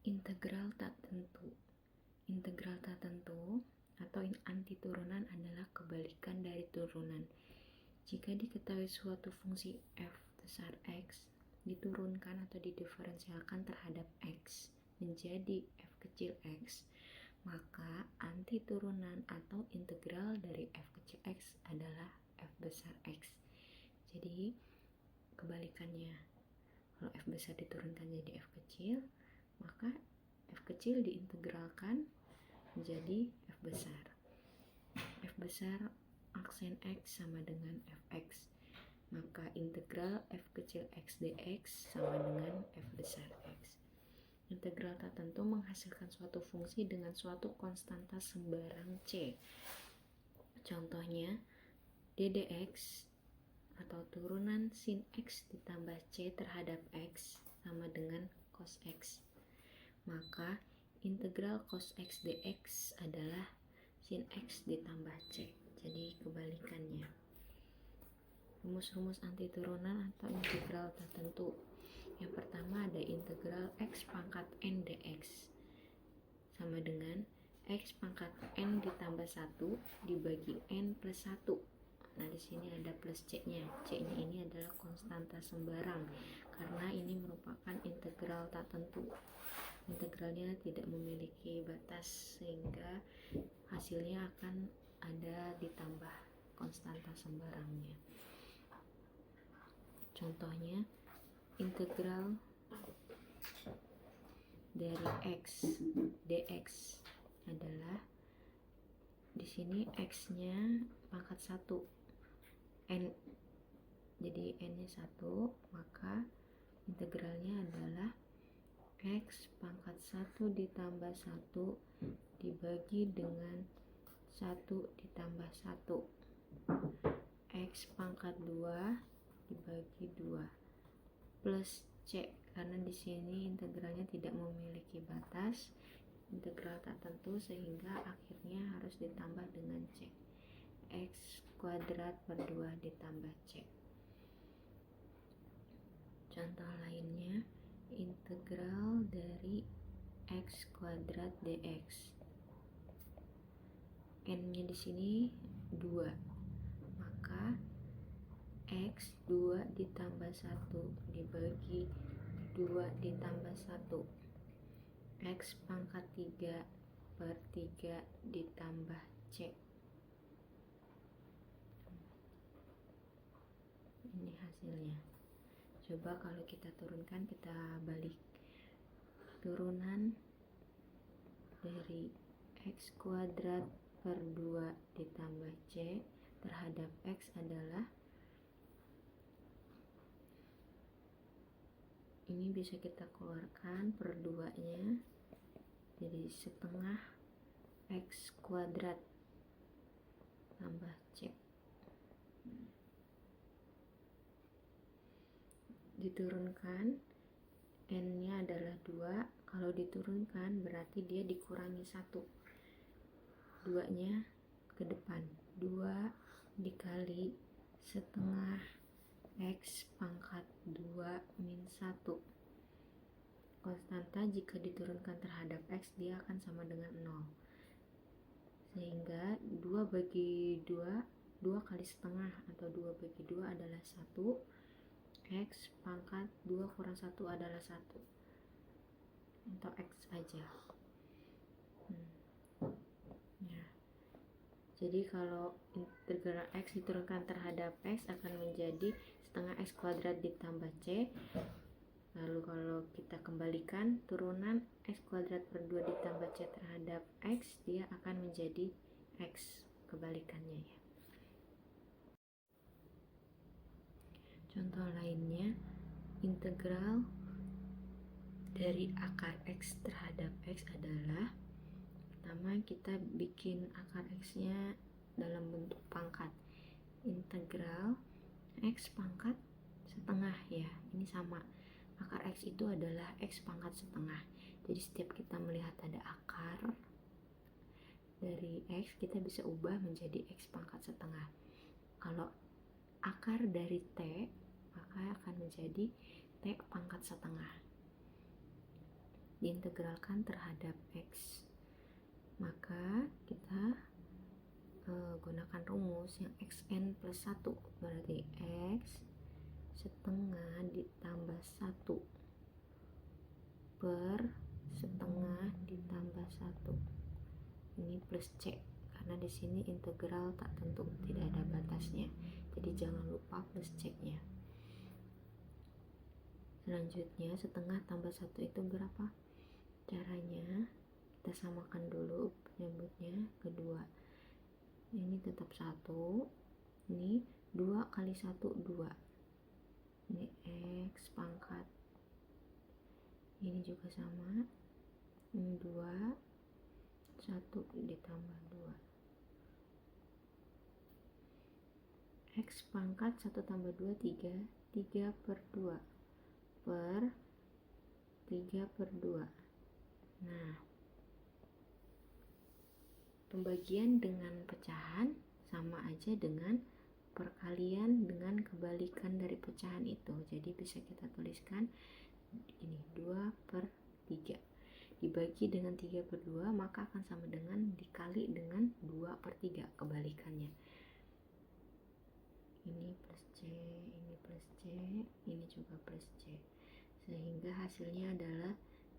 Integral tak tentu. Integral tak tentu atau anti turunan adalah kebalikan dari turunan. Jika diketahui suatu fungsi f besar x diturunkan atau didiferensialkan terhadap x menjadi f kecil x, maka anti turunan atau integral dari f kecil x adalah f besar x. Jadi kebalikannya, kalau f besar diturunkan jadi f kecil, maka f kecil diintegralkan menjadi f besar. F besar aksen x sama dengan fx, maka integral f kecil x dx sama dengan f besar x. Integral tak tentu menghasilkan suatu fungsi dengan suatu konstanta sembarang c. Contohnya d dx atau turunan sin x ditambah c terhadap x sama dengan cos x. Maka integral cos x dx adalah sin x ditambah c. Jadi kebalikannya. Rumus-rumus anti turunan atau integral tak tentu. Yang pertama ada integral x pangkat n dx sama dengan x pangkat n ditambah 1 dibagi n plus 1. Nah, di sini ada plus c-nya. C-nya ini adalah konstanta sembarang karena ini merupakan integral tak tentu. Integralnya tidak memiliki batas sehingga hasilnya akan ada ditambah konstanta sembarangnya. Contohnya integral dari x dx adalah di sini x-nya pangkat 1 n, jadi n-nya 1, maka integralnya adalah x pangkat 1 ditambah 1 dibagi dengan 1 ditambah 1 x pangkat 2 dibagi 2 plus c, karena di sini integralnya tidak memiliki batas, integral tak tentu sehingga akhirnya harus ditambah dengan c. X kuadrat per 2 ditambah c. Contoh lainnya, integral dari x kuadrat dx. N-nya di sini 2. Maka x 2 ditambah 1 dibagi 2 ditambah 1. X pangkat 3 per 3 ditambah c. Ini hasilnya. Coba kalau kita turunkan, kita balik. Turunan dari x kuadrat per 2 ditambah c terhadap x adalah, ini bisa kita keluarkan per 2 nya jadi setengah x kuadrat tambah c. Diturunkan, n-nya adalah 2, kalau diturunkan berarti dia dikurangi 1, 2 nya ke depan, 2 dikali setengah x pangkat 2 min 1. Konstanta jika diturunkan terhadap x dia akan sama dengan 0, sehingga 2 bagi 2, 2 kali setengah atau 2 bagi 2 adalah 1, x pangkat 2 kurang 1 adalah 1, atau x aja. Ya. Jadi kalau integral x diturunkan terhadap x akan menjadi setengah x kuadrat ditambah c. Lalu kalau kita kembalikan turunan x kuadrat per 2 ditambah c terhadap x, dia akan menjadi x, kebalikannya ya. Contoh lainnya, integral dari akar x terhadap x adalah, pertama kita bikin akar x-nya dalam bentuk pangkat. Integral x pangkat setengah ya, ini sama. Akar x itu adalah x pangkat setengah. Jadi setiap kita melihat ada akar dari x, kita bisa ubah menjadi x pangkat setengah. Kalau akar dari t, maka akan menjadi t pangkat setengah. diintegralkan terhadap X. Maka kita gunakan rumus yang xn plus 1, berarti X setengah ditambah 1 per setengah ditambah 1. Ini plus C, karena di sini integral tak tentu, tidak ada batasnya. Jadi jangan lupa plus C-nya. Selanjutnya setengah tambah 1 itu berapa? Caranya kita samakan dulu penyebutnya kedua. Ini tetap 1. Ini 2 kali 1 2. Ini X pangkat. Ini juga sama. Ini 2 1 ditambah 2. X pangkat 1 tambah 2 3. 3 per 2 per 3 per 2. Nah, pembagian dengan pecahan sama aja dengan perkalian dengan kebalikan dari pecahan itu. Jadi bisa kita tuliskan ini 2 per 3 dibagi dengan 3 per 2, maka akan sama dengan dikali dengan 2 per 3, kebalikannya. Ini plus C, ini plus C, ini juga plus C, sehingga hasilnya adalah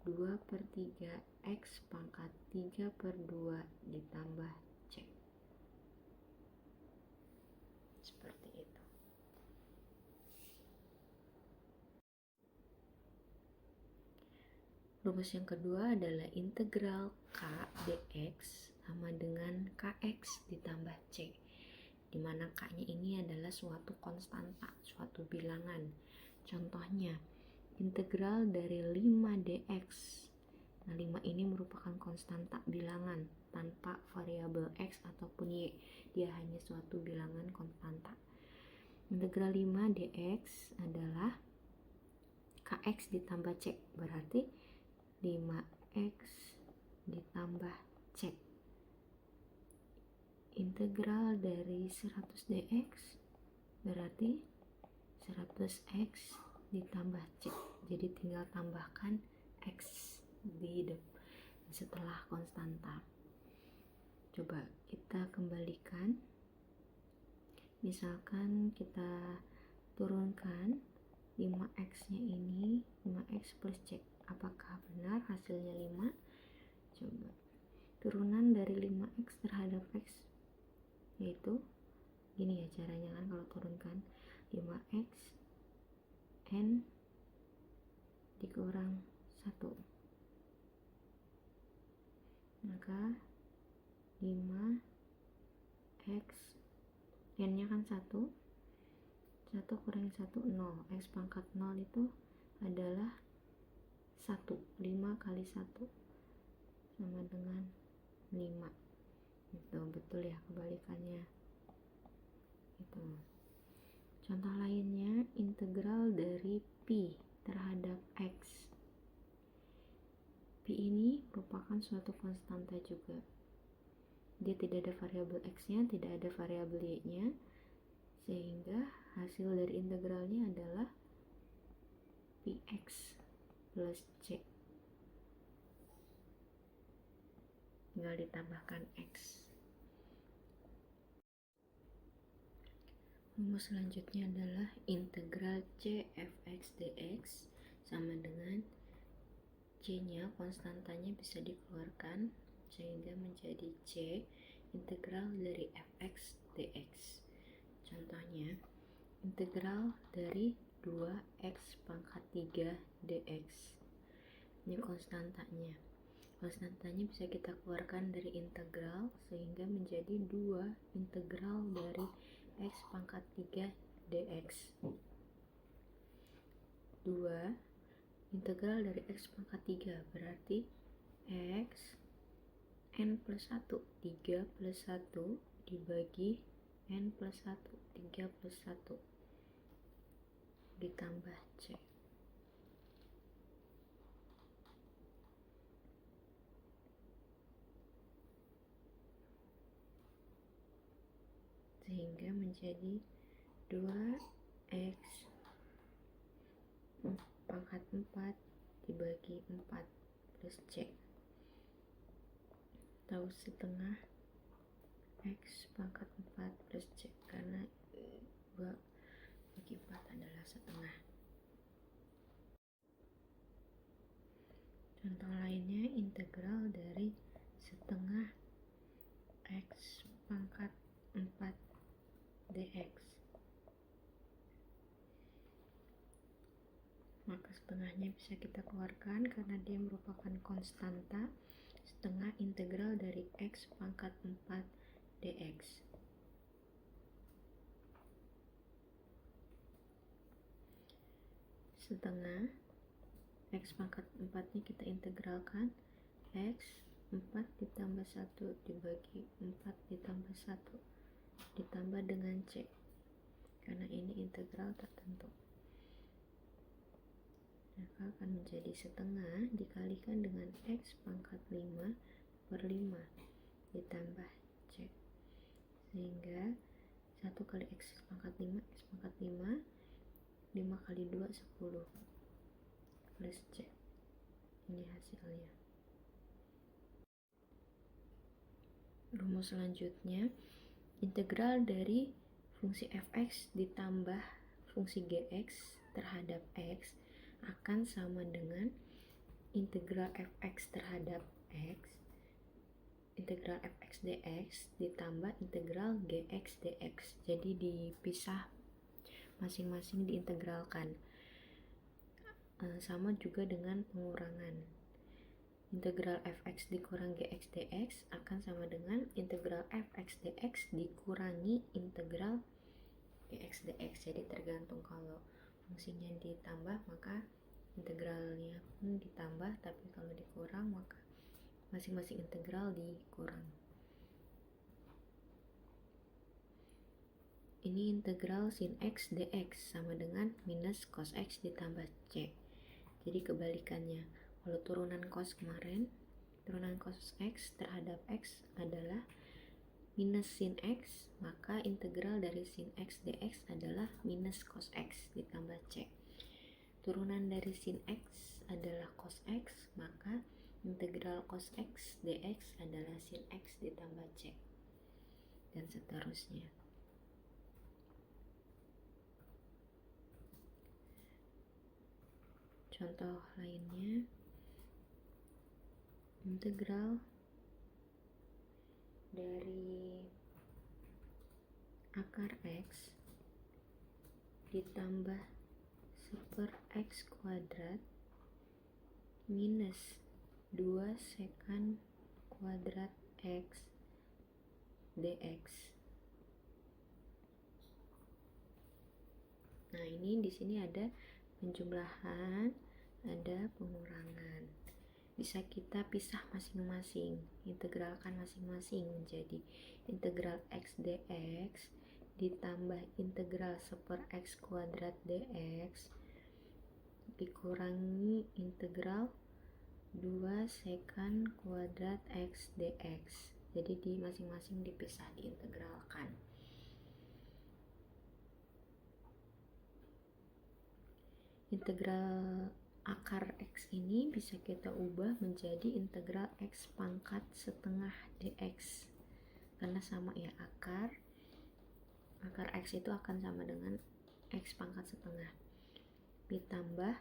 2 per 3 X pangkat 3 per 2 ditambah C. Seperti itu. Rumus yang kedua adalah integral K dx sama dengan Kx ditambah C, di mana K-nya ini adalah suatu konstanta, suatu bilangan. Contohnya, integral dari 5 dx. Nah, 5 ini merupakan konstanta bilangan tanpa variabel X ataupun Y. Dia hanya suatu bilangan konstanta. Integral 5 dx adalah Kx ditambah C, berarti 5x ditambah C. Integral dari 100 dx berarti 100x ditambah C. Jadi tinggal tambahkan X di setelah konstanta. Coba kita kembalikan. Misalkan kita turunkan 5x nya ini 5x plus C. Apakah benar hasilnya 5? Coba. Turunan dari 5x terhadap x yaitu gini ya caranya kan, kalau turunkan 5x n dikurang 1, maka 5x n nya kan 1 kurangi 1 0. X pangkat 0 itu adalah 1. 5 kali 1 sama dengan 5. Itu betul ya kebalikannya. Itu. Contoh lainnya, integral dari pi terhadap x. Pi ini merupakan suatu konstanta juga. Dia tidak ada variabel x-nya, tidak ada variabel y-nya, sehingga hasil dari integralnya adalah px plus c. Tinggal ditambahkan x. Rumus selanjutnya adalah integral c fx dx sama dengan c-nya, konstantanya bisa dikeluarkan sehingga menjadi c integral dari fx dx. Contohnya, integral dari 2x pangkat 3 dx. Ini konstantanya. Konstantanya bisa kita keluarkan dari integral sehingga menjadi 2 integral dari x pangkat 3 dx. 2 integral dari x pangkat 3 berarti x n plus 1, 3 plus 1 dibagi n plus 1, 3 plus 1 ditambah c. Sehingga menjadi 2x pangkat 4 dibagi 4 plus C, atau setengah X pangkat 4 plus C, karena 2 bagi 4 adalah setengah. Contoh lainnya, integral dari setengah X pangkat 4 dx. Maka setengahnya bisa kita keluarkan karena dia merupakan konstanta. Setengah integral dari X pangkat 4 dx. Setengah X pangkat 4 nya kita integralkan, X 4 ditambah 1 dibagi 4 ditambah 1 ditambah dengan C, karena ini integral tertentu, maka akan menjadi setengah dikalikan dengan X pangkat 5 per 5 ditambah C, sehingga 1 kali X pangkat 5, X pangkat 5 kali 2 10 plus C. Ini hasilnya. Rumus selanjutnya, integral dari fungsi fx ditambah fungsi gx terhadap x akan sama dengan integral fx terhadap x, integral fx dx ditambah integral gx dx. Jadi dipisah, masing-masing diintegralkan. Sama juga dengan pengurangan. Integral fx dikurang gx dx akan sama dengan integral fx dx dikurangi integral gx dx. Jadi tergantung, kalau fungsinya ditambah maka integralnya pun ditambah, tapi kalau dikurang maka masing-masing integral dikurang. Ini integral sin x dx sama dengan minus cos x ditambah c. Jadi kebalikannya, kalau turunan cos kemarin, turunan cos x terhadap x adalah minus sin x, maka integral dari sin x dx adalah minus cos x ditambah c. Turunan dari sin x adalah cos x, maka integral cos x dx adalah sin x ditambah c, dan seterusnya. Contoh lainnya, integral dari akar x ditambah 1/x kuadrat minus 2 sekant kuadrat x dx. Nah, ini di sini ada penjumlahan, ada pengurangan. Bisa kita pisah masing-masing, integralkan masing-masing menjadi integral x dx ditambah integral 1/x kuadrat dx dikurangi integral 2 sekant kuadrat x dx. Jadi di masing-masing dipisah, diintegralkan. Integral akar x ini bisa kita ubah menjadi integral x pangkat setengah dx, karena sama ya, akar x itu akan sama dengan x pangkat setengah ditambah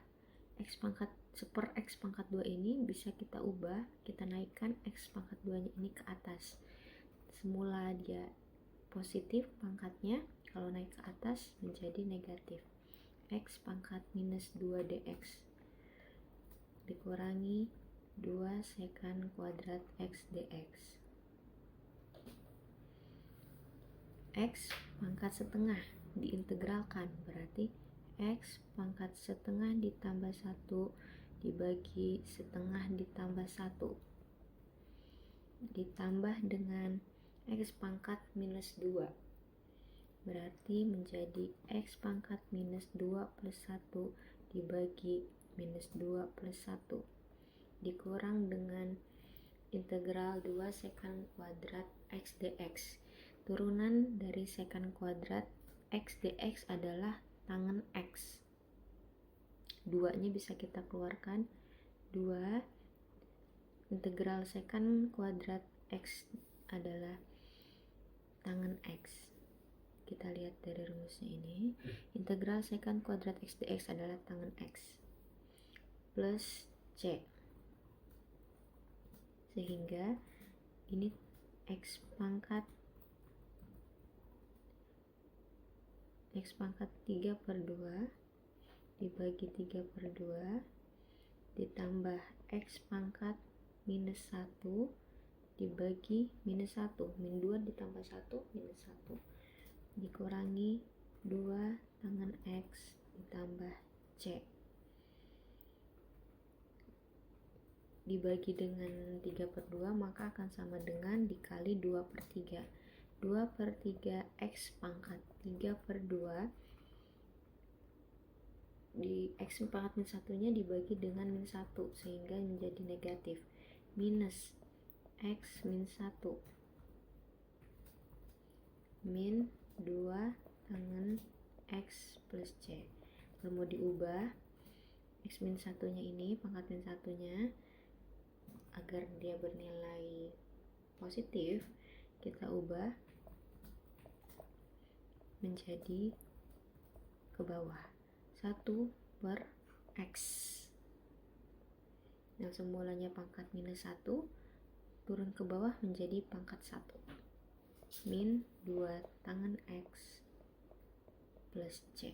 x pangkat 1/x pangkat 2 ini bisa kita ubah, kita naikkan x pangkat 2 nya ini ke atas. Semula dia positif pangkatnya, kalau naik ke atas menjadi negatif. X pangkat minus 2 dx dikurangi 2 sekant kuadrat x dx. X pangkat setengah diintegralkan, berarti x pangkat setengah ditambah 1 dibagi setengah ditambah 1 ditambah dengan x pangkat minus 2, berarti menjadi x pangkat minus 2 plus 1 dibagi minus 2 plus 1 dikurang dengan integral 2 sekant kuadrat x dx. Turunan dari sekant kuadrat x dx adalah tangen x. 2 nya bisa kita keluarkan, 2 integral secant kuadrat X adalah tangen X. Kita lihat dari rumusnya ini, integral secant kuadrat X dx adalah tangen X plus C, sehingga ini X pangkat 3/2 dibagi 3/2 ditambah X pangkat minus 1 dibagi minus 1, min 2 ditambah 1 minus 1 dikurangi 2 tangen X ditambah C dibagi dengan 3/2, maka akan sama dengan dikali 2/3. 2/3 X pangkat 3/2 di X pangkat min 1-nya dibagi dengan min 1 sehingga menjadi negatif, minus X min 1 min 2 tangen X plus C. Kalau mau diubah X min 1-nya ini, pangkat min 1-nya, agar dia bernilai positif, kita ubah menjadi ke bawah 1/X yang semulanya pangkat minus 1 turun ke bawah menjadi pangkat 1 min 2 tangen X plus C.